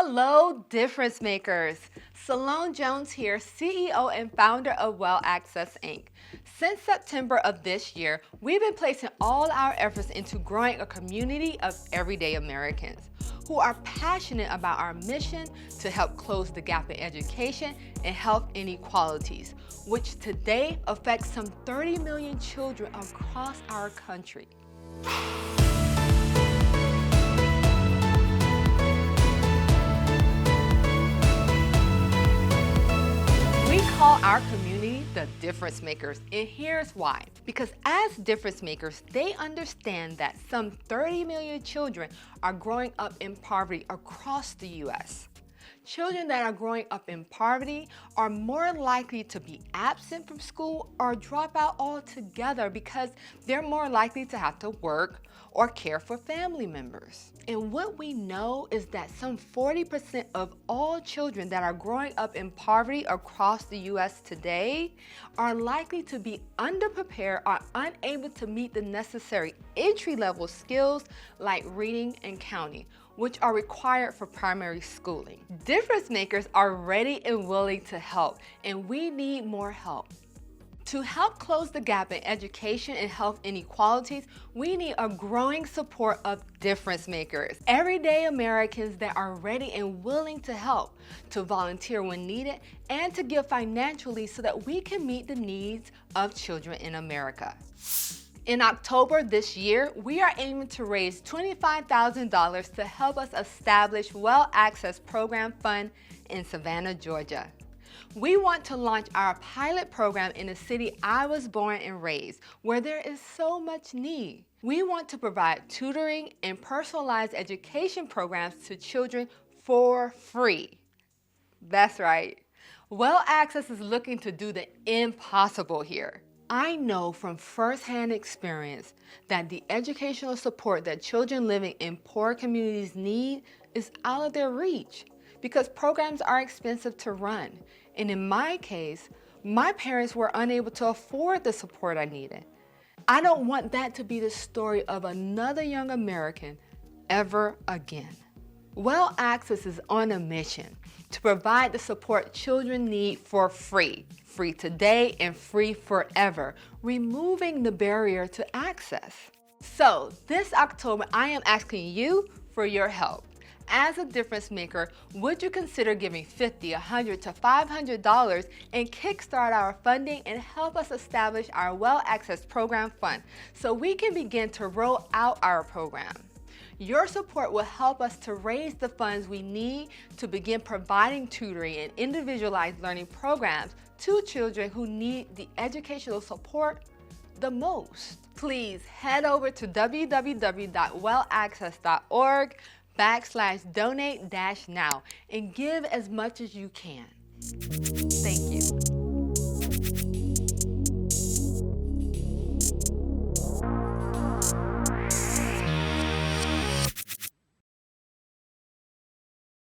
Hello, difference makers. Salone Jones here, CEO and founder of Wellaccess Inc. Since September of this year, we've been placing all our efforts into growing a community of everyday Americans who are passionate about our mission to help close the gap in education and health inequalities, which today affects some 30 million children across our country. We call our community the difference makers, and here's why. Because as difference makers, they understand that some 30 million children are growing up in poverty across the U.S. Children that are growing up in poverty are more likely to be absent from school or drop out altogether because they're more likely to have to work or care for family members. And what we know is that some 40% of all children that are growing up in poverty across the U.S. today are likely to be underprepared or unable to meet the necessary entry-level skills like reading and counting, which are required for primary schooling. Difference makers are ready and willing to help, and we need more help. To help close the gap in education and health inequalities, we need a growing support of difference makers, everyday Americans that are ready and willing to help, to volunteer when needed, and to give financially so that we can meet the needs of children in America. In October this year, we are aiming to raise $25,000 to help us establish Wellaccess Program Fund in Savannah, Georgia. We want to launch our pilot program in the city I was born and raised, where there is so much need. We want to provide tutoring and personalized education programs to children for free. That's right. Wellaccess is looking to do the impossible here. I know from firsthand experience that the educational support that children living in poor communities need is out of their reach because programs are expensive to run. And in my case, my parents were unable to afford the support I needed. I don't want that to be the story of another young American ever again. Wellaccess is on a mission to provide the support children need for free. Free today and free forever, removing the barrier to access. So this October, I am asking you for your help. As a difference maker, would you consider giving $50, $100 to $500 and kickstart our funding and help us establish our Wellaccess Program Fund so we can begin to roll out our program? Your support will help us to raise the funds we need to begin providing tutoring and individualized learning programs to children who need the educational support the most. Please head over to www.wellaccess.org/donate-now and give as much as you can.